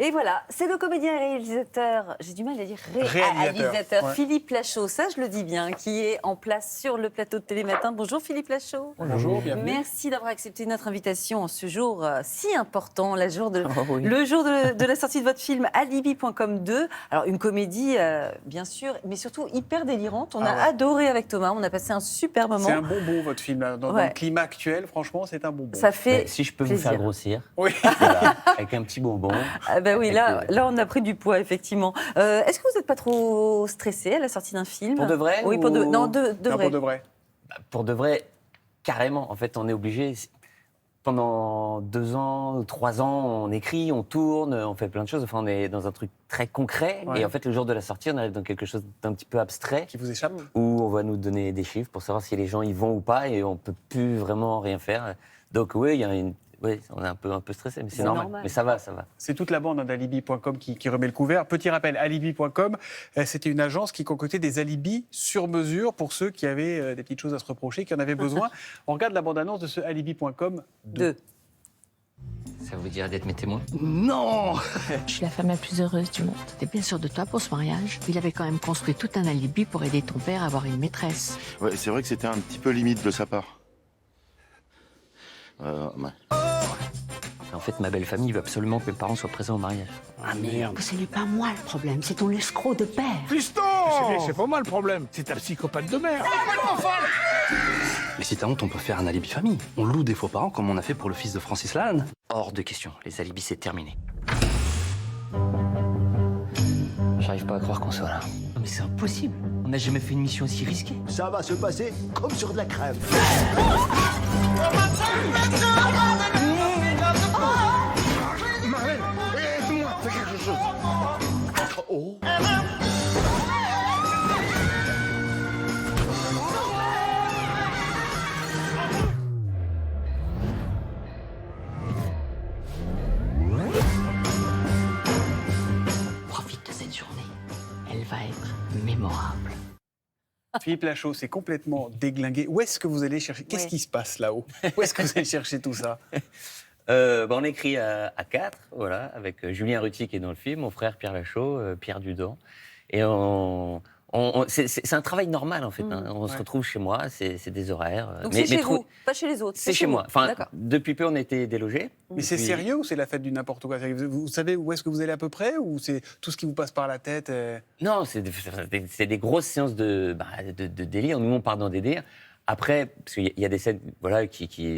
Et voilà, c'est le comédien et réalisateur, j'ai du mal à dire réalisateur, ouais. Philippe Lachaud, ça je le dis bien, qui est en place sur le plateau de Télématin. Bonjour Philippe Lachaud. Bonjour, bienvenue. Merci d'avoir accepté notre invitation en ce jour si important, le jour de la sortie de votre film Alibi.com 2. Alors une comédie, bien sûr, mais surtout hyper délirante. On a adoré avec Thomas, on a passé un super moment. C'est un bonbon votre film, là. Dans le climat actuel, franchement, c'est un bonbon. Ça fait si je peux plaisir. vous faire grossir, Oui. voilà, avec un petit bonbon. Ah bah oui, là, on a pris du poids, effectivement. Est-ce que vous n'êtes pas trop stressé à la sortie d'un film? Pour de vrai? Oui, pour de, non, de Non, vrai. pour de vrai. Pour de vrai, carrément. En fait, on est obligé. Pendant 2 ans, 3 ans, on écrit, on tourne, on fait plein de choses. Enfin, on est dans un truc très concret. Ouais. Et en fait, le jour de la sortie, on arrive dans quelque chose d'un petit peu abstrait. Qui vous échappe? Où on va nous donner des chiffres pour savoir si les gens y vont ou pas. Et on ne peut plus vraiment rien faire. Donc oui, il y a on est un peu stressé, mais c'est normal. Mais ça va. C'est toute la bande d'Alibi.com qui remet le couvert. Petit rappel, Alibi.com, c'était une agence qui concoctait des alibis sur mesure pour ceux qui avaient des petites choses à se reprocher, qui en avaient besoin. On regarde la bande-annonce de ce Alibi.com 2. Ça vous dirait d'être mes témoins? Non. Je suis la femme la plus heureuse du monde. T'es bien sûr de toi pour ce mariage. Il avait quand même construit tout un alibi pour aider ton père à avoir une maîtresse. Ouais, c'est vrai que c'était un petit peu limite de sa part. Ouais. En fait, ma belle famille veut absolument que mes parents soient présents au mariage. Ah merde. Ce n'est pas moi le problème, c'est ton escroc de père. Piston! C'est pas moi le problème, c'est ta psychopathe de merde. Mais si t'as honte, on peut faire un alibi famille. On loue des faux parents comme on a fait pour le fils de Francis Lalanne. Hors de question, les alibis, c'est terminé. J'arrive pas à croire qu'on soit là. Non mais c'est impossible. On n'a jamais fait une mission aussi risquée. Ça va se passer comme sur de la crème. Marlène, aide-moi, fais quelque chose. Oh. Profite de cette journée. Elle va être mémorable. Philippe Lachaud, c'est complètement déglingué. Où est-ce que vous allez chercher? Qu'est-ce qui se passe là-haut? Où est-ce que vous allez chercher tout ça? On écrit à 4, voilà, avec Julien Ruti qui est dans le film, mon frère Pierre Lachaud, Pierre Dudon. Et c'est un travail normal en fait. On se retrouve chez moi, c'est des horaires. Donc c'est chez vous, pas chez les autres. C'est chez moi. Enfin, D'accord. depuis peu, on était délogés. Mais c'est sérieux ou c'est la fête du n'importe quoi? Vous savez où est-ce que vous allez à peu près ou c'est tout ce qui vous passe par la tête? Non, c'est des grosses séances de délire. Nous, on part dans des délires. Après, parce qu'il y a des scènes, voilà,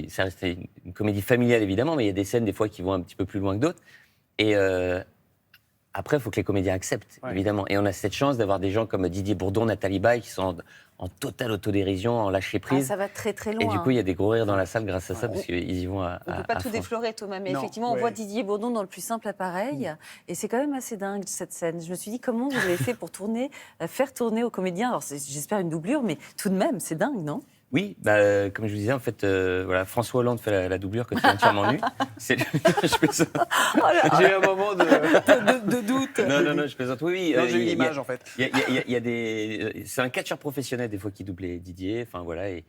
ça reste une comédie familiale évidemment, mais il y a des scènes des fois qui vont un petit peu plus loin que d'autres. Et après, il faut que les comédiens acceptent, évidemment. Et on a cette chance d'avoir des gens comme Didier Bourdon, Nathalie Baye, qui sont en totale autodérision, en lâcher prise. Ça va très très loin. Et du coup, il y a des gros rires dans la salle grâce à ça, parce qu'ils y vont à On ne peut pas tout fond. déflorer, Thomas, mais Non, effectivement, on voit Didier Bourdon dans le plus simple appareil. Et c'est quand même assez dingue, cette scène. Je me suis dit, comment vous avez fait pour faire tourner aux comédiens? Alors, j'espère une doublure, mais tout de même, c'est dingue, non? Oui, comme je vous disais, en fait, voilà, François Hollande fait la doublure quand il est entièrement nu. Je plaisante. J'ai eu un moment de doute. Non, je plaisante. Oui, Non, j'ai eu l'image en fait. Il y a des... C'est un catcheur professionnel des fois qui doublait Didier, enfin voilà, et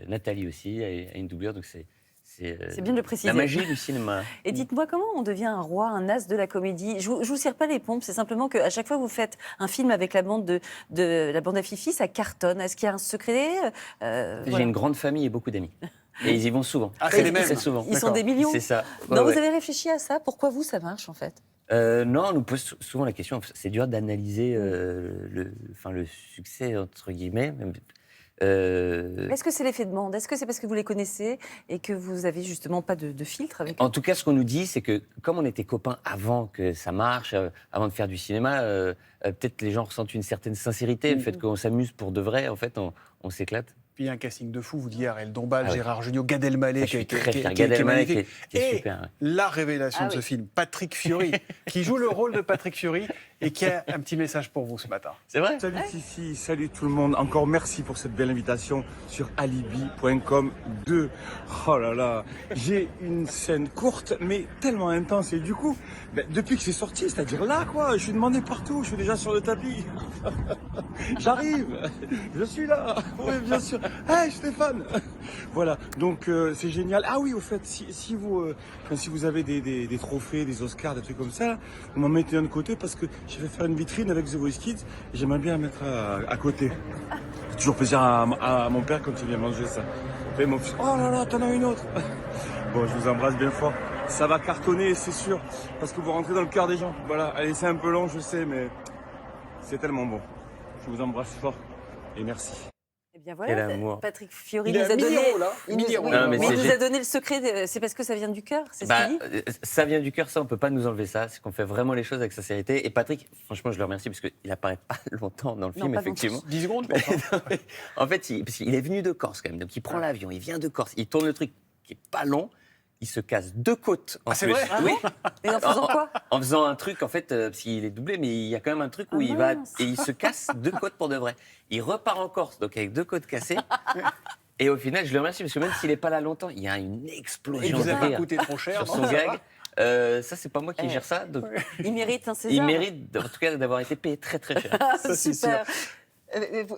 Nathalie aussi a une doublure, donc c'est bien de le préciser. La magie du cinéma. Et dites-moi, comment on devient un roi, un as de la comédie? Je vous cire pas les pompes, c'est simplement qu'à chaque fois que vous faites un film avec la bande la bande à Fifi, ça cartonne. Est-ce qu'il y a un secret? J'ai une grande famille et beaucoup d'amis. Et ils y vont souvent. Ah, c'est les mêmes. Très souvent. Ils sont des millions. C'est ça. Non, vous avez réfléchi à ça? Pourquoi vous, ça marche en fait? Non, on nous pose souvent la question. C'est dur d'analyser le succès, entre guillemets. Est-ce que c'est l'effet de bande? Est-ce que c'est parce que vous les connaissez et que vous avez justement pas de filtre avec eux? En tout cas, ce qu'on nous dit, c'est que comme on était copains avant que ça marche, avant de faire du cinéma, peut-être les gens ressentent une certaine sincérité, le fait qu'on s'amuse pour de vrai, en fait, on s'éclate. Puis il y a un casting de fou, vous dites Ariel Dombal, Ah oui. Gérard Jugnot, Gad Elmaleh, Je suis très fier. Gad Elmaleh qui est super. Ouais. La révélation de ce film, Patrick Fiori, qui joue le rôle de Patrick Fiori et qui a un petit message pour vous ce matin. C'est vrai? Salut Fifi, salut tout le monde. Encore merci pour cette belle invitation sur Alibi.com 2. Oh là là, j'ai une scène courte mais tellement intense et du coup, depuis que c'est sorti, c'est-à-dire là quoi, je suis demandé partout, je suis déjà sur le tapis. J'arrive, je suis là, oui bien sûr. Hey Stéphane. Voilà, donc c'est génial. Ah oui, au fait, si vous avez des trophées, des Oscars, des trucs comme ça, vous m'en mettez un de côté parce que je vais faire une vitrine avec The Voice Kids et j'aimerais bien la mettre à côté. C'est toujours plaisir à mon père quand il vient manger ça. Et mon fils, oh là là, t'en as une autre. Bon, je vous embrasse bien fort. Ça va cartonner, c'est sûr, parce que vous rentrez dans le cœur des gens. Voilà, allez, c'est un peu long, je sais, mais c'est tellement bon. Je vous embrasse fort et merci. Eh bien Quel voilà, amour. Patrick Fiori Il est nous à a donné. 1000 € là. Il nous, 1000 €. oui, Non, mais mais il c'est nous a donné le secret. C'est parce que ça vient du cœur, c'est ce qu'il dit. Ça vient du cœur, ça, on peut pas nous enlever ça. C'est qu'on fait vraiment les choses avec sincérité. Et Patrick, franchement, je le remercie parce qu'il apparaît pas longtemps dans le Non, film, pas effectivement. 10 secondes, je pense. En fait, parce qu'il est venu de Corse quand même. Donc il prend l'avion, il vient de Corse, il tourne le truc qui est pas long. Il se casse 2 côtes en c'est plus. vrai Oui. Mais en faisant quoi? En faisant un truc, en fait, parce qu'il est doublé, mais il y a quand même un truc où Ah il va mince. et il se casse 2 côtes pour de vrai. Il repart en Corse, donc avec 2 côtes cassées. Et au final, je le remercie parce que même s'il n'est pas là longtemps, il y a une Il explosion vous de a pas rire coûté trop cher, sur non, son ça va gag. Ça, c'est pas moi qui Eh. gère ça. Donc, Il mérite un César. il mérite, en tout cas, d'avoir été payé très très cher. Ah, Ça, c'est super.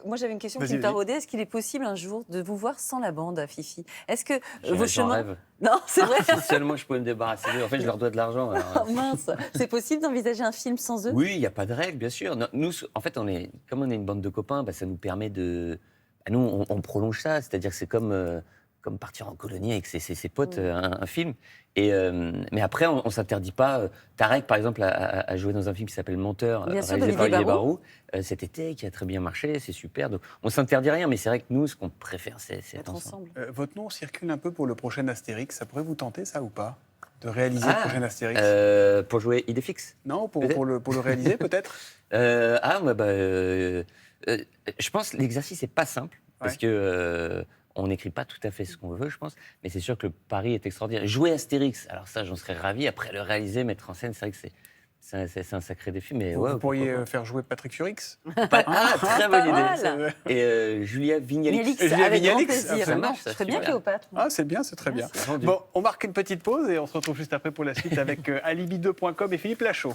Moi, j'avais une question qui Vas-y, me vas-y. taraudait. Est-ce qu'il est possible un jour de vous voir sans la bande, Fifi? Est-ce que J'en vos chemins. rêve. Non, c'est vrai. Si seulement je pouvais me débarrasser d'eux. En fait, je leur dois de l'argent. alors, Ah, mince. C'est possible d'envisager un film sans eux? Oui, il n'y a pas de règle, bien sûr. Nous, en fait, comme on est une bande de copains, bah, ça nous permet de. Bah, nous, on prolonge ça. C'est-à-dire que c'est comme partir en colonie avec ses potes, un film. Mais après, on ne s'interdit pas. Tarek, par exemple, a joué dans un film qui s'appelle Menteur, Bien sûr, réalisé par d'Olivier Olivier Barrault. Barrault, cet été, qui a très bien marché. C'est super. Donc, on ne s'interdit rien. Mais c'est vrai que nous, ce qu'on préfère, c'est Être être ensemble. ensemble. Votre nom circule un peu pour le prochain Astérix. Ça pourrait vous tenter, ça, ou pas? De réaliser Ah, le prochain Astérix Pour jouer Idéfix. Non, peut-être. pour le réaliser, peut-être Je pense que l'exercice n'est pas simple, parce Ouais. que on n'écrit pas tout à fait ce qu'on veut, je pense, mais c'est sûr que le pari est extraordinaire. Jouer Astérix, alors ça, j'en serais ravi. Après, le réaliser, mettre en scène, c'est vrai que c'est un sacré défi, mais Vous ouais, pourriez pourquoi faire jouer Patrick Furix pas. Ah, très bonne idée. mal. Et Julia Vignalix. Vignalix, Julia avec grand Vignalix, plaisir. ça marche, ça, Je serais bien super. Cléopâtre. moi. Ah, c'est bien, c'est très bien. Vendu. Bon, on marque une petite pause et on se retrouve juste après pour la suite avec alibi2.com et Philippe Lachaud.